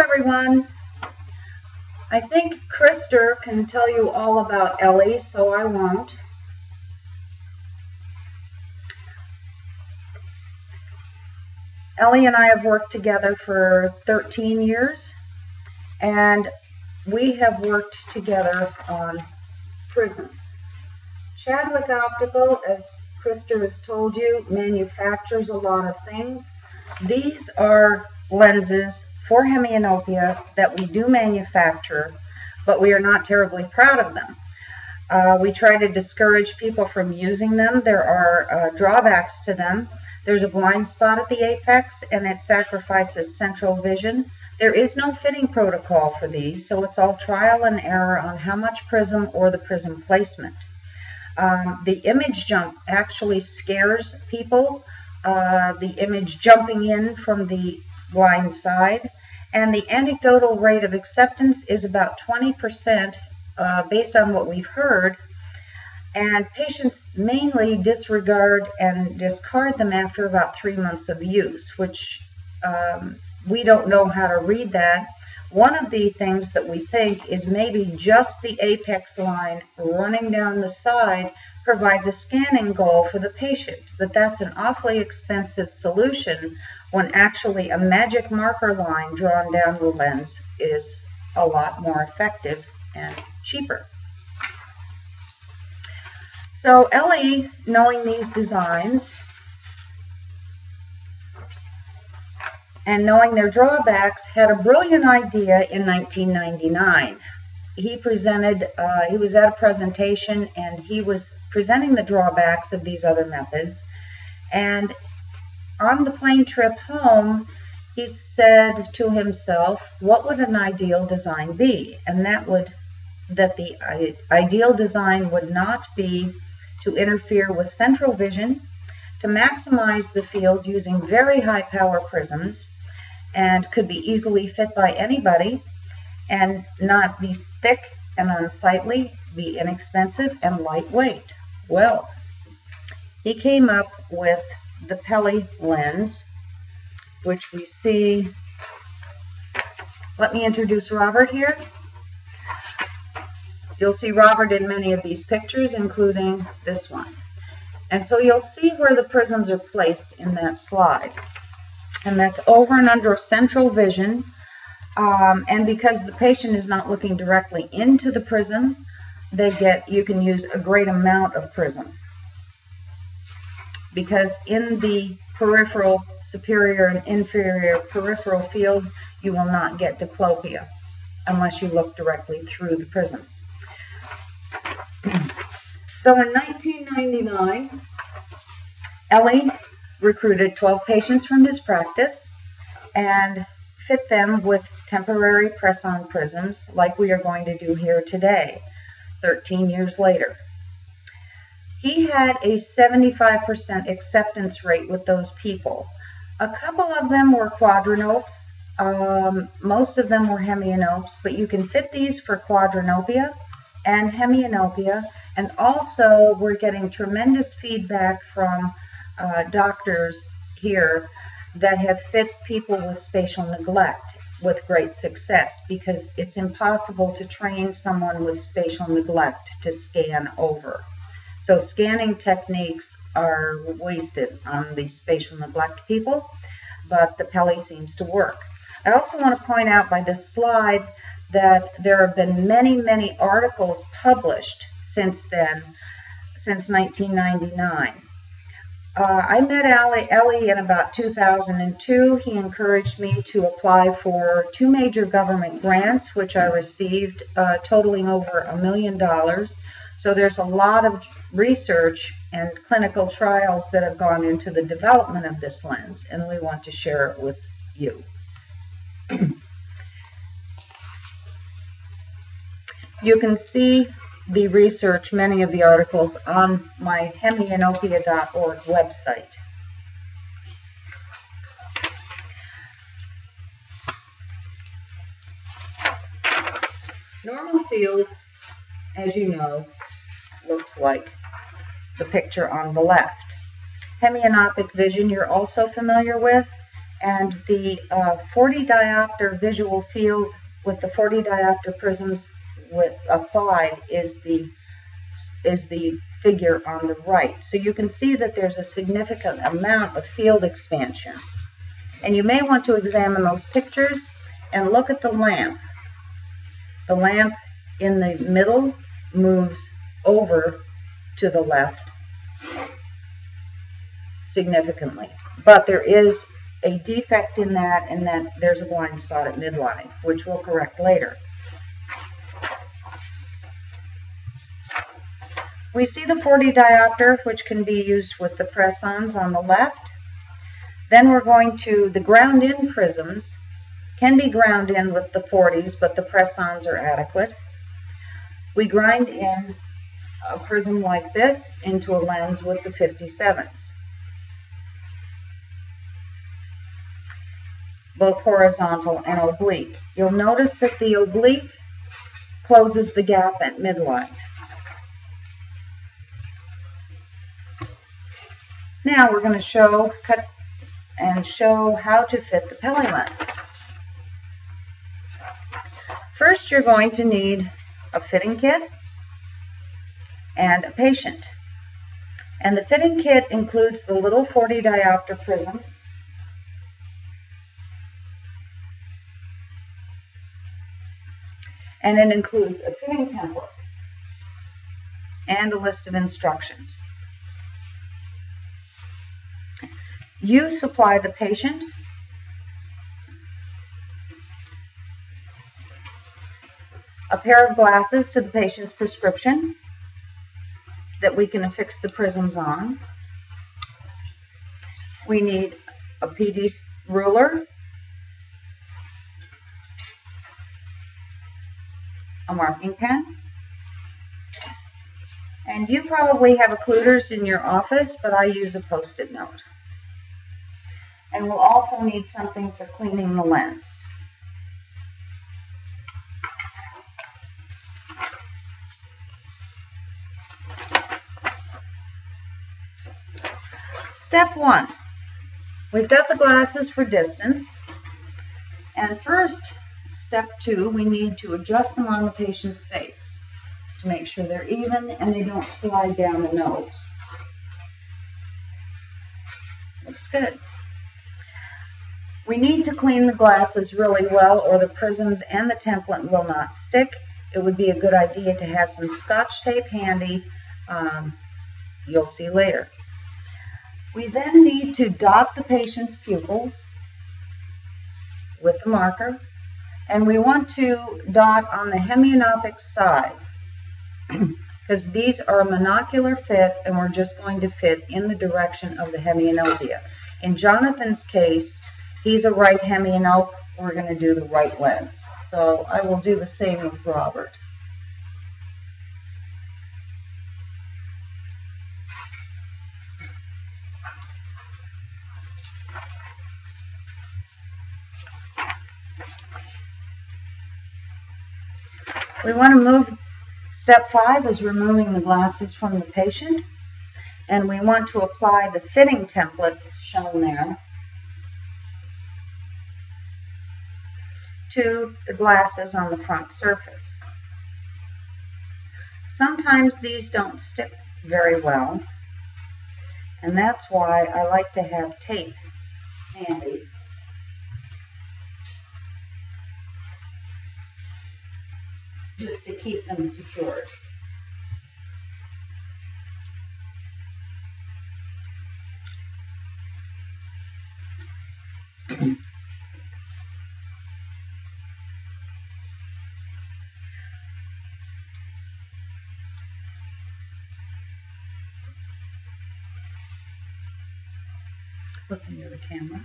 everyone. I think Krister can tell you all about Ellie, so I won't. Ellie and I have worked together for 13 years, and we have worked together on prisms. Chadwick Optical, as Krister has told you, manufactures a lot of things. These are lenses for hemianopia that we do manufacture, but we are not terribly proud of them. We try to discourage people from using them. There are drawbacks to them. There's a blind spot at the apex, and it sacrifices central vision. There is no fitting protocol for these, so it's all trial and error on how much prism or the prism placement. The image jump actually scares people, the image jumping in from the blind side, and the anecdotal rate of acceptance is about 20% based on what we've heard, and patients mainly disregard and discard them after about 3 months of use, which we don't know how to read that. One of the things that we think is maybe just the apex line running down the side provides a scanning goal for the patient, but that's an awfully expensive solution when actually a magic marker line drawn down the lens is a lot more effective and cheaper. So Ellie, knowing these designs and knowing their drawbacks, had a brilliant idea in 1999. He was at a presentation and he was presenting the drawbacks of these other methods. And on the plane trip home, he said to himself, what would an ideal design be? And that the ideal design would not be to interfere with central vision, to maximize the field using very high power prisms, and could be easily fit by anybody, and not be thick and unsightly, be inexpensive and lightweight. Well, he came up with the Peli Lens, which we see. Let me introduce Robert here. You'll see Robert in many of these pictures, including this one. And so you'll see where the prisms are placed in that slide. And that's over and under central vision. And because the patient is not looking directly into the prism, you can use a great amount of prism. Because in the peripheral, superior and inferior peripheral field, you will not get diplopia unless you look directly through the prisms. So in 1999, Ellie recruited 12 patients from his practice and fit them with temporary press-on prisms like we are going to do here today, 13 years later. He had a 75% acceptance rate with those people. A couple of them were quadranopes, most of them were hemianopes, but you can fit these for quadranopia and hemianopia, and also we're getting tremendous feedback from doctors here that have fit people with spatial neglect with great success, because it's impossible to train someone with spatial neglect to scan over. So scanning techniques are wasted on the spatial neglect people, but the Peli seems to work. I also want to point out by this slide that there have been many, many articles published since then, since 1999. I met Ellie in about 2002. He encouraged me to apply for 2 major government grants, which I received, totaling over $1 million. So there's a lot of research and clinical trials that have gone into the development of this lens, and we want to share it with you. You can see the research, many of the articles, on my hemianopia.org website. Normal field, as you know, looks like the picture on the left. Hemianopic vision you're also familiar with. And the 40 diopter visual field with the 40 diopter prisms applied is the figure on the right. So you can see that there's a significant amount of field expansion. And you may want to examine those pictures and look at the lamp. The lamp in the middle moves over to the left significantly. But there is a defect in that, and that there's a blind spot at midline, which we'll correct later. We see the 40 diopter, which can be used with the press-ons on the left. Then we're going to the ground-in prisms, can be ground in with the 40s, but the press-ons are adequate. We grind in a prism like this into a lens with the 57s, both horizontal and oblique. You'll notice that the oblique closes the gap at midline. Now we're going to cut and show how to fit the Peli Lens. First, you're going to need a fitting kit and a patient. And the fitting kit includes the little 40 diopter prisms, and it includes a fitting template and a list of instructions. You supply the patient a pair of glasses to the patient's prescription that we can affix the prisms on. We need a PD ruler, a marking pen, and you probably have occluders in your office, but I use a Post-it note. And we'll also need something for cleaning the lens. Step 1. We've got the glasses for distance. And first, step 2, we need to adjust them on the patient's face to make sure they're even and they don't slide down the nose. Looks good. We need to clean the glasses really well, or the prisms and the template will not stick. It would be a good idea to have some Scotch tape handy. You'll see later. We then need to dot the patient's pupils with the marker, and we want to dot on the hemianopic side because these are a monocular fit, and we're just going to fit in the direction of the hemianopia. In Jonathan's case, he's a right hemianope. We're going to do the right lens. So I will do the same with Robert. We want to move, step 5 is removing the glasses from the patient, and we want to apply the fitting template shown there to the glasses on the front surface. Sometimes these don't stick very well, and that's why I like to have tape handy. Just to keep them secured. Look into the camera.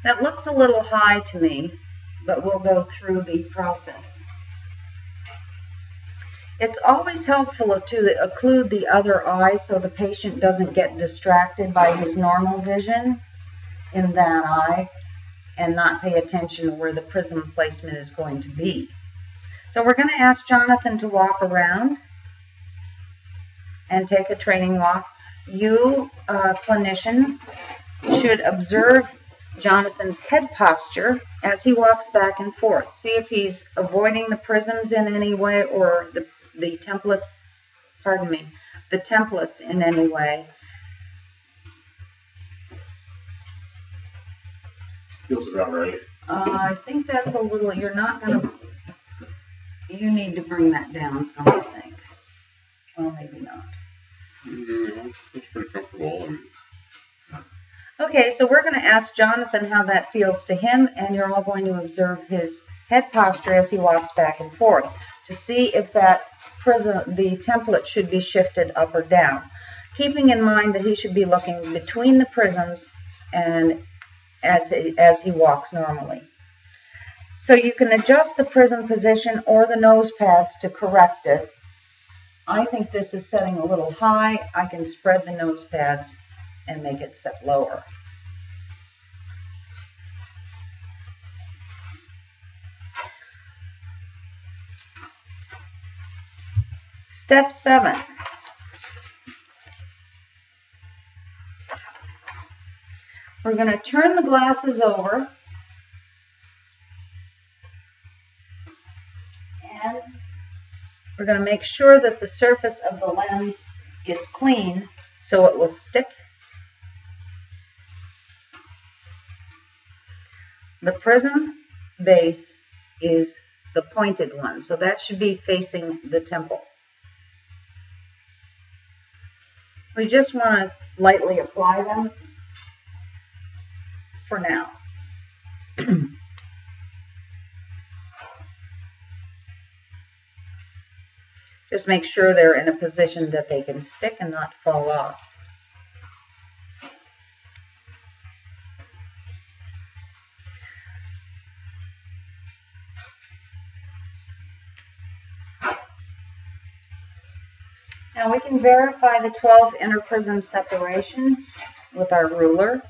That looks a little high to me, but we'll go through the process. It's always helpful to occlude the other eye so the patient doesn't get distracted by his normal vision in that eye and not pay attention to where the prism placement is going to be. So we're going to ask Jonathan to walk around and take a training walk. You clinicians should observe Jonathan's head posture as he walks back and forth. See if he's avoiding the prisms in any way, or the templates, pardon me, the templates in any way. Feels about right. I think that's a little, you're not going to, you need to bring that down some, I think. Well, maybe not. It's pretty comfortable. Okay, so we're going to ask Jonathan how that feels to him, and you're all going to observe his head posture as he walks back and forth to see if that prism, the template, should be shifted up or down, keeping in mind that he should be looking between the prisms and as he walks normally. So you can adjust the prism position or the nose pads to correct it. I think this is setting a little high. I can spread the nose pads and make it set lower. Step 7. We're going to turn the glasses over and we're going to make sure that the surface of the lens is clean so it will stick. The prism base is the pointed one, so that should be facing the temple. We just want to lightly apply them for now. Just make sure they're in a position that they can stick and not fall off. Now we can verify the 12 inner prism separation with our ruler.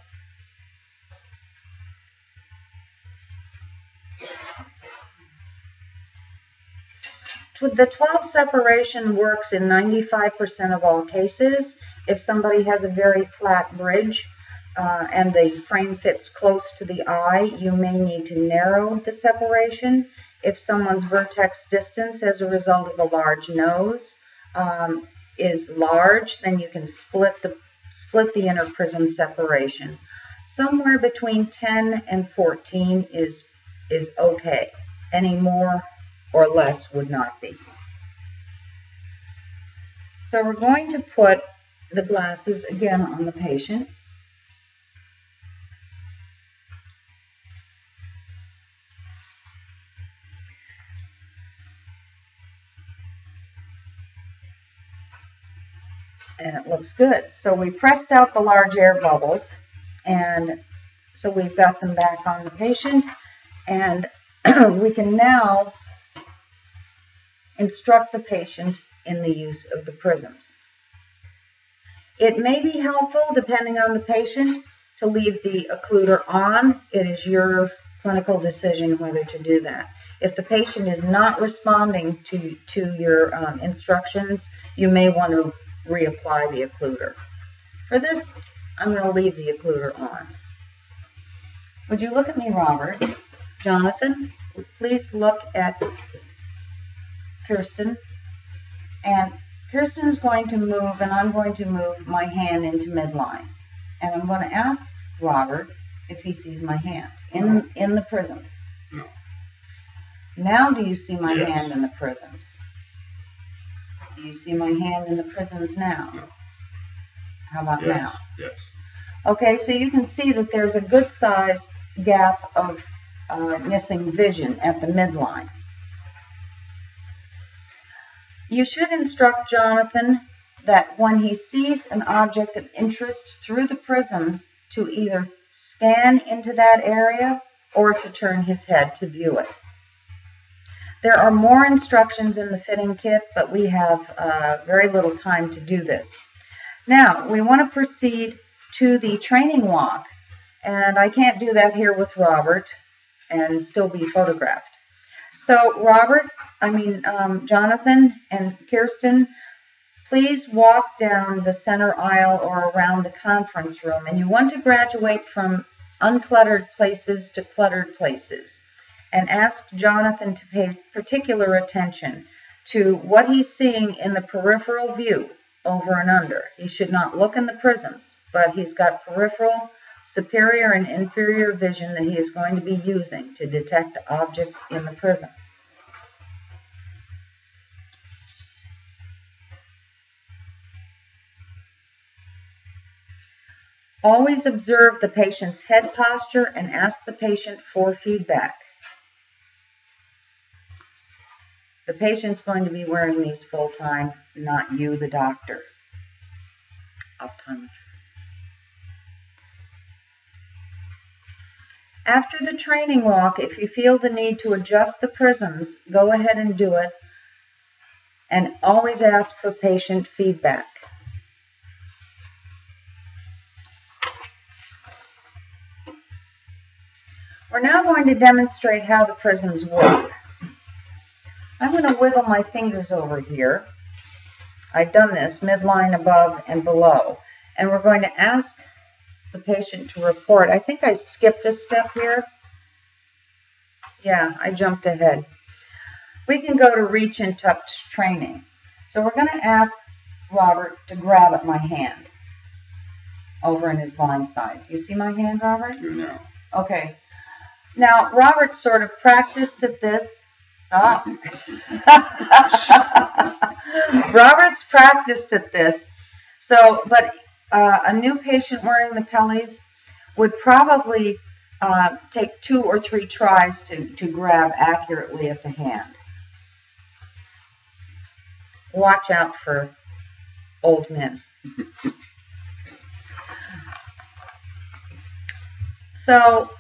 The 12 separation works in 95% of all cases. If somebody has a very flat bridge and the frame fits close to the eye, you may need to narrow the separation. If someone's vertex distance as a result of a large nose is large, then you can split the inner prism separation. Somewhere between 10 and 14 is okay. Any more or less would not be. So we're going to put the glasses again on the patient. And it looks good. So we pressed out the large air bubbles, and so we've got them back on the patient, and we can now instruct the patient in the use of the prisms. It may be helpful, depending on the patient, to leave the occluder on. It is your clinical decision whether to do that. If the patient is not responding to your instructions, you may want to reapply the occluder. For this, I'm going to leave the occluder on. Would you look at me, Robert? Jonathan, please look at Kirsten. And Kirsten is going to move, and I'm going to move my hand into midline. And I'm going to ask Robert if he sees my hand in the prisms. No. Now do you see my Yes. hand in the prisms? Do you see my hand in the prisms now? No. How about Yes. now? Yes. Okay, so you can see that there's a good size gap of missing vision at the midline. You should instruct Jonathan that when he sees an object of interest through the prisms to either scan into that area or to turn his head to view it. There are more instructions in the fitting kit, but we have very little time to do this. Now, we want to proceed to the training walk, and I can't do that here with Robert and still be photographed. So Jonathan and Kirsten, please walk down the center aisle or around the conference room, and you want to graduate from uncluttered places to cluttered places, and ask Jonathan to pay particular attention to what he's seeing in the peripheral view over and under. He should not look in the prisms, but he's got peripheral, superior, and inferior vision that he is going to be using to detect objects in the prism. Always observe the patient's head posture and ask the patient for feedback. The patient's going to be wearing these full time, not you, the doctor. Optometrist. After the training walk, if you feel the need to adjust the prisms, go ahead and do it. And always ask for patient feedback. We're now going to demonstrate how the prisms work. I'm going to wiggle my fingers over here. I've done this midline, above, and below. And we're going to ask the patient to report. I think I skipped a step here. Yeah, I jumped ahead. We can go to reach and touch training. So we're going to ask Robert to grab at my hand over in his blind side. Do you see my hand, Robert? No. Okay. Now, Robert sort of practiced at this. Stop. Robert's practiced at this. So, but a new patient wearing the Pelis would probably take 2 or 3 tries to grab accurately at the hand. Watch out for old men. So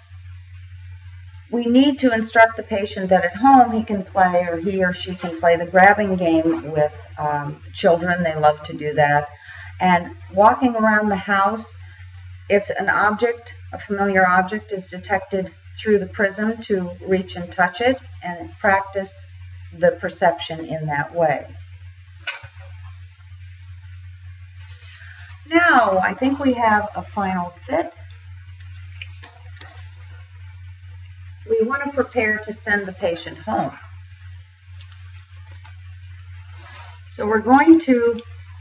we need to instruct the patient that at home he can play, or he or she can play the grabbing game with children. They love to do that. And walking around the house, if an object, a familiar object, is detected through the prism, to reach and touch it and practice the perception in that way. Now, I think we have a final fit. We want to prepare to send the patient home. So we're going to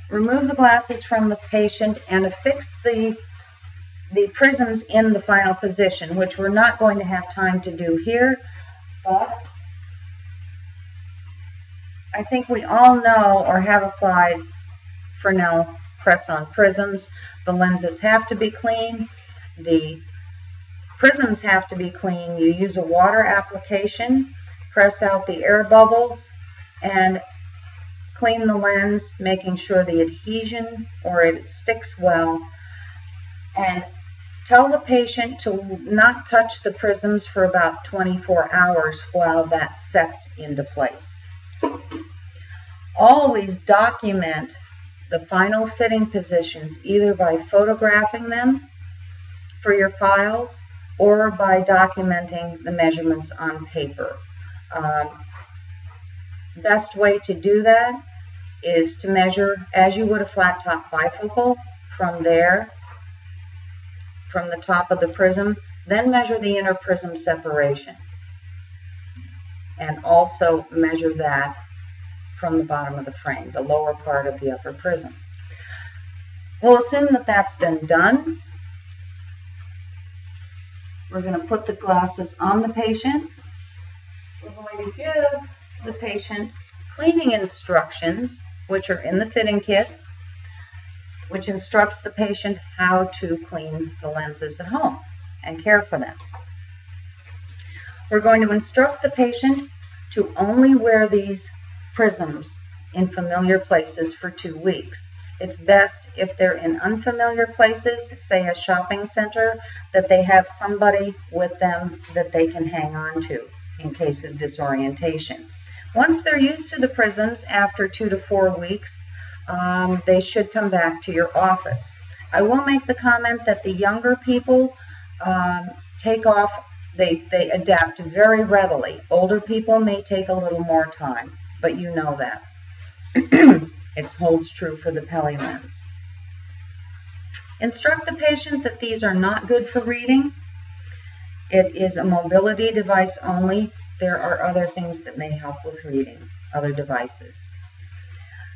remove the glasses from the patient and affix the prisms in the final position, which we're not going to have time to do here, but I think we all know or have applied Fresnel press-on prisms. The lenses have to be clean. The prisms have to be clean. You use a water application, press out the air bubbles, and clean the lens, making sure the adhesion or it sticks well. And tell the patient to not touch the prisms for about 24 hours while that sets into place. Always document the final fitting positions, either by photographing them for your files or by documenting the measurements on paper. Best way to do that is to measure as you would a flat top bifocal from there, from the top of the prism, then measure the inner prism separation, and also measure that from the bottom of the frame, the lower part of the upper prism. We'll assume that that's been done. We're going to put the glasses on the patient. We're going to give the patient cleaning instructions, which are in the fitting kit, which instructs the patient how to clean the lenses at home and care for them. We're going to instruct the patient to only wear these prisms in familiar places for 2 weeks. It's best if they're in unfamiliar places, say a shopping center, that they have somebody with them that they can hang on to in case of disorientation. Once they're used to the prisms, after 2 to 4 weeks, they should come back to your office. I will make the comment that the younger people take off, they adapt very readily. Older people may take a little more time, but you know that. It holds true for the Peli Lens. Instruct the patient that these are not good for reading. It is a mobility device only. There are other things that may help with reading, other devices.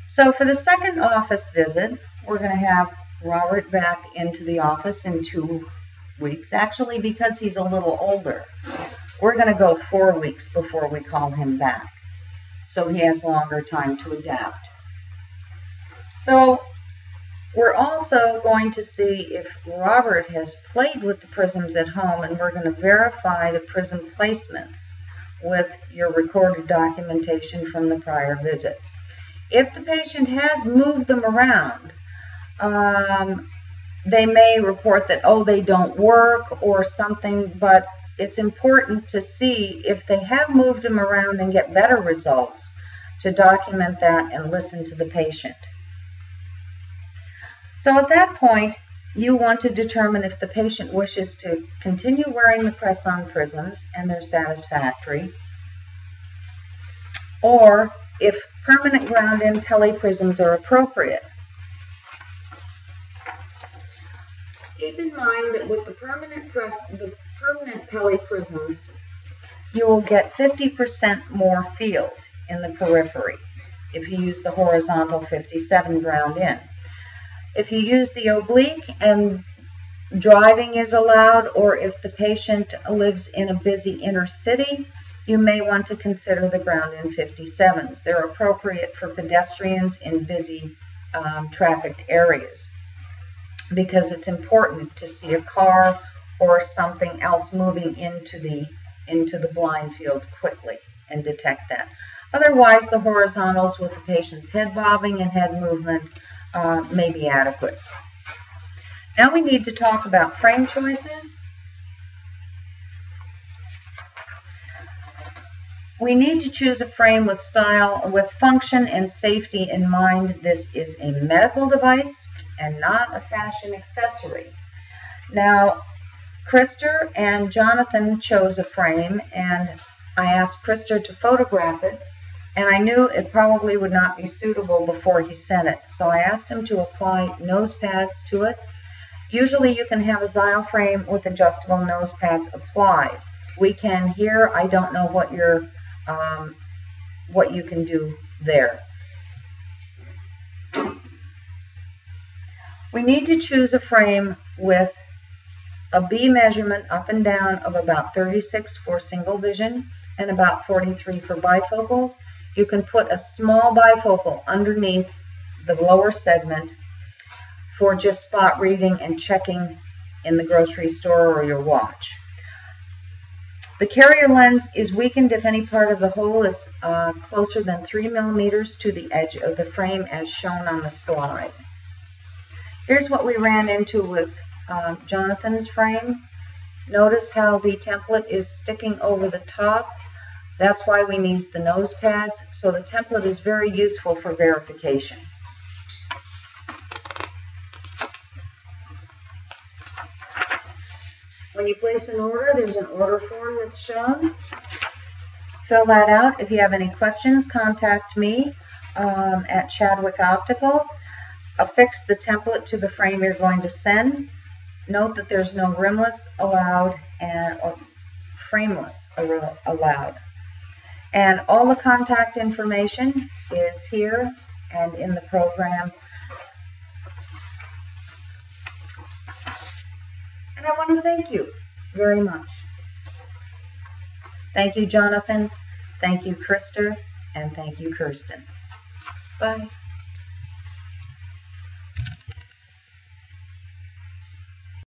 So for the second office visit, we're going to have Robert back into the office in 2 weeks, actually, because he's a little older. We're going to go 4 weeks before we call him back, so he has longer time to adapt. So we're also going to see if Robert has played with the prisms at home, and we're going to verify the prism placements with your recorded documentation from the prior visit. If the patient has moved them around, they may report that, oh, they don't work or something, but it's important to see if they have moved them around and get better results, to document that and listen to the patient. So at that point, you want to determine if the patient wishes to continue wearing the press-on prisms and they're satisfactory, or if permanent ground-in Peli prisms are appropriate. Keep in mind that with the permanent Peli prisms, you will get 50% more field in the periphery if you use the horizontal 57 ground-in. If you use the oblique and driving is allowed, or if the patient lives in a busy inner city, you may want to consider the ground-in 57s. They're appropriate for pedestrians in busy trafficked areas, because it's important to see a car or something else moving into the blind field quickly and detect that. Otherwise, the horizontals with the patient's head bobbing and head movement may be adequate. Now we need to talk about frame choices. We need to choose a frame with style, with function and safety in mind. This is a medical device and not a fashion accessory. Now, Krister and Jonathan chose a frame, and I asked Krister to photograph it, and I knew it probably would not be suitable before he sent it. So I asked him to apply nose pads to it. Usually you can have a Xyle frame with adjustable nose pads applied. We can here. I don't know what you can do there. We need to choose a frame with a B measurement up and down of about 36 for single vision and about 43 for bifocals. You can put a small bifocal underneath the lower segment for just spot reading and checking in the grocery store or your watch. The carrier lens is weakened if any part of the hole is closer than 3 millimeters to the edge of the frame, as shown on the slide. Here's what we ran into with Jonathan's frame. Notice how the template is sticking over the top. That's why we need the nose pads. So the template is very useful for verification. When you place an order, there's an order form that's shown. Fill that out. If you have any questions, contact me at Chadwick Optical. Affix the template to the frame you're going to send. Note that there's no rimless allowed or frameless allowed. And all the contact information is here and in the program. And I want to thank you very much. Thank you, Jonathan. Thank you, Krister. And thank you, Kirsten. Bye.